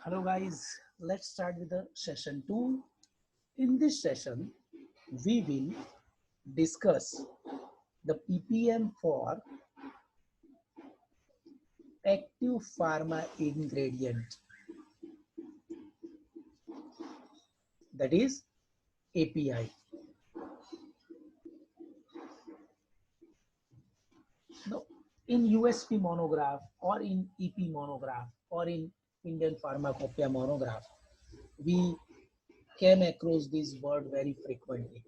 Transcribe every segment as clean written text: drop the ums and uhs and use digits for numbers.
Hello guys, let's start with the session 2. In this session, we will discuss the ppm for active pharma ingredient, that is API. Now, in USP monograph or in EP monograph or in Indian Pharmacopoeia monograph, we came across this word very frequently.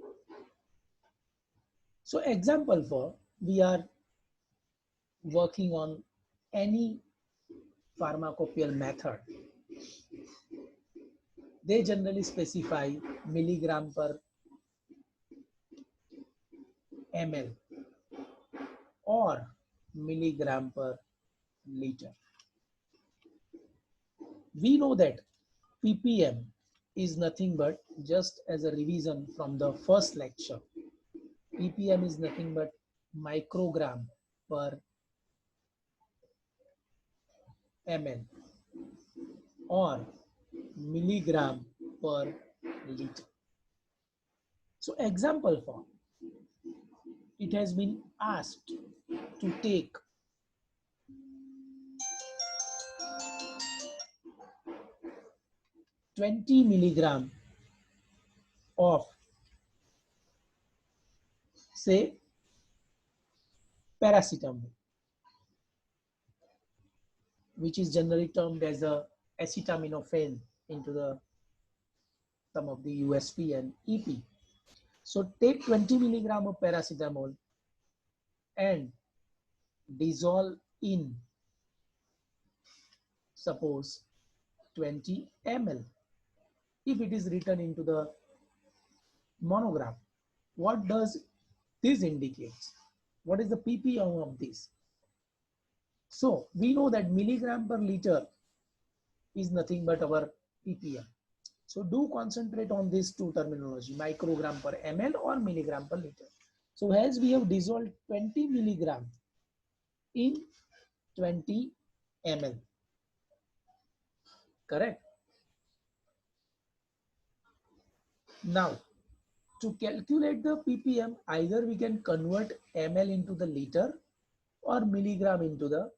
So example for, we are working on any pharmacopoeial method, they generally specify milligram per ml or milligram per liter. We know that ppm is nothing but, just as a revision from the first lecture, ppm is nothing but microgram per ml or milligram per liter. So example for, it has been asked to take 20 milligram of, say, paracetamol, which is generally termed as a acetaminophen into the some of the USP and EP. So take 20 milligram of paracetamol and dissolve in, suppose, 20 ml. If it is written into the monograph, what does this indicate? What is the ppm of this? So we know that milligram per liter is nothing but our ppm. So do concentrate on these two terminology, microgram per ml or milligram per liter. So as we have dissolved 20 milligram in 20 ml, correct? Now to calculate the ppm, either we can convert ml into the liter or milligram into the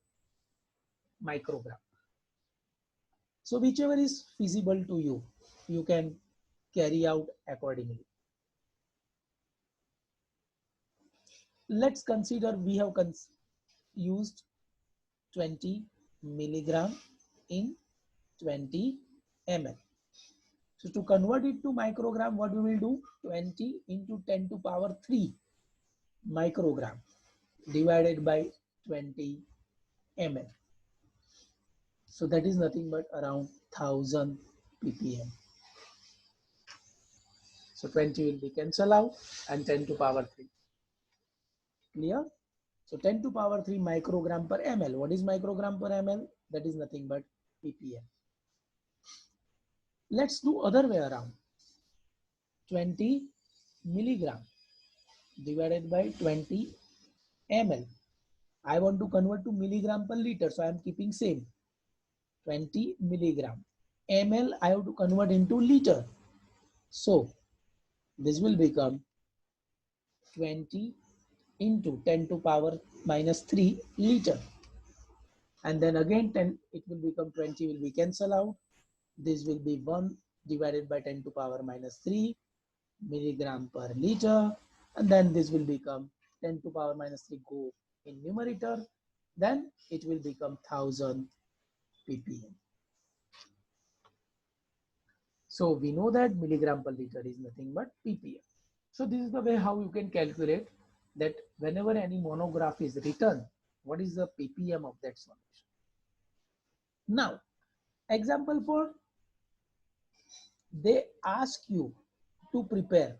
microgram. So whichever is feasible to you, you can carry out accordingly. Let's consider we have used 20 milligram in 20 ml. So to convert it to microgram, what we will do? 20 into 10 to power 3 microgram divided by 20 ml. So that is nothing but around 1000 ppm. So 20 will be cancelled out and 10 to power 3. Clear? So 10 to power 3 microgram per ml. What is microgram per ml? That is nothing but ppm. Let's do other way around. 20 milligram divided by 20 ml. I want to convert to milligram per liter, so I am keeping same. 20 milligram. ml I have to convert into liter. So this will become 20 into 10 to power minus 3 liter. And then again 10, it will become 20 will be cancelled out. This will be 1 divided by 10 to power minus 3 milligram per liter. And then this will become 10 to power minus 3 go in numerator. Then it will become 1000 ppm. So we know that milligram per liter is nothing but ppm. So this is the way how you can calculate that whenever any monograph is written, what is the ppm of that solution. Now, example for, they ask you to prepare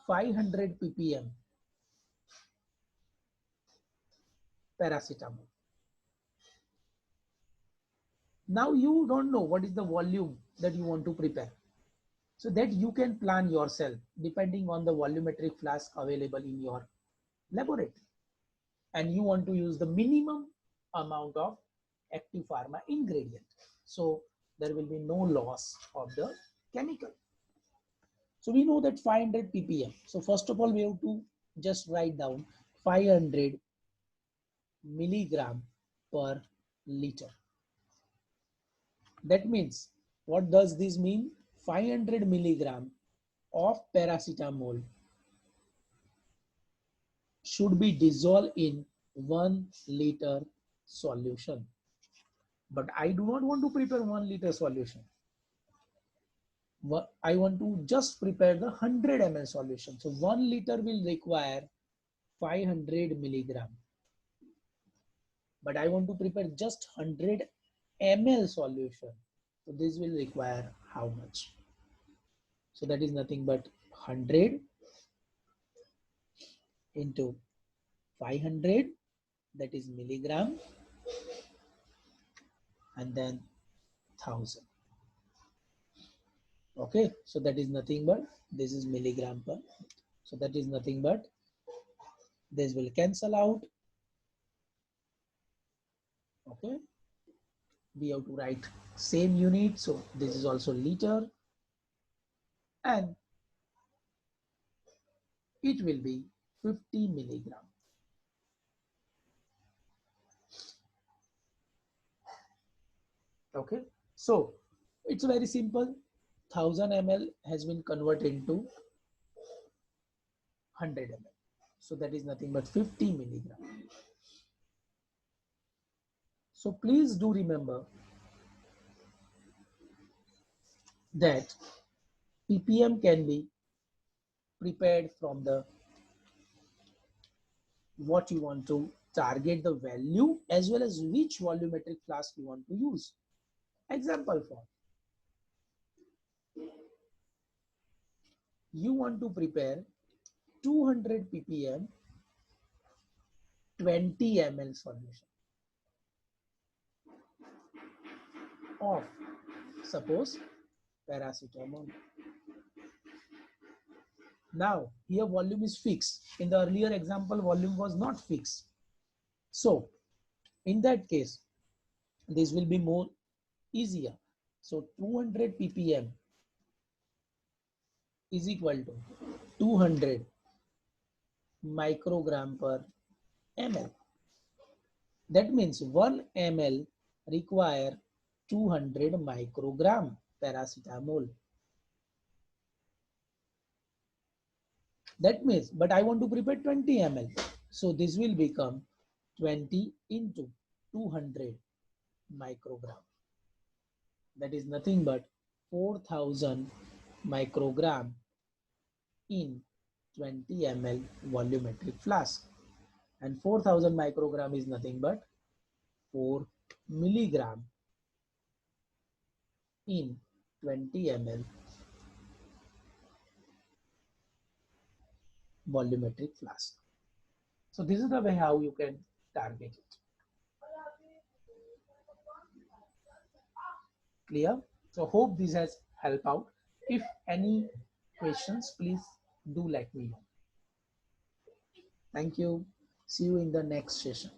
500 ppm paracetamol. Now you don't know what is the volume that you want to prepare. So that you can plan yourself depending on the volumetric flask available in your laboratory. And you want to use the minimum amount of active pharma ingredient. So there will be no loss of the chemical. So we know that 500 ppm. So first of all, we have to just write down 500 milligram per liter. That means, what does this mean? 500 milligram of paracetamol should be dissolved in 1 liter solution. But I do not want to prepare 1 liter solution. I want to just prepare the 100 ml solution. So 1 liter will require 500 milligram. But I want to prepare just 100 ml solution. So this will require how much? So that is nothing but 100 into 500, that is milligram, and then 1000. Okay, so that is nothing but, this is milligram per. So that is nothing but, this will cancel out. Okay, we have to write same unit. So this is also liter, and it will be 50 milligram. Okay, so it's very simple. 1000 ml has been converted into 100 ml. So that is nothing but 50 milligram. So please do remember that ppm can be prepared from the what you want to target the value, as well as which volumetric flask you want to use. Example form. You want to prepare 200 ppm 20 ml solution of, suppose, paracetamol. Now here volume is fixed. In the earlier example, volume was not fixed. So in that case, this will be more easier. So 200 ppm is equal to 200 microgram per ml. That means 1 ml require 200 microgram paracetamol. That means, but I want to prepare 20 ml. So this will become 20 into 200 microgram. That is nothing but 4000 microgram in 20 ml volumetric flask. And 4000 microgram is nothing but 4 milligram in 20 ml volumetric flask. So this is the way how you can target it. Clear? So hope this has helped out. If any questions, please do let me know. Thank you. See you in the next session.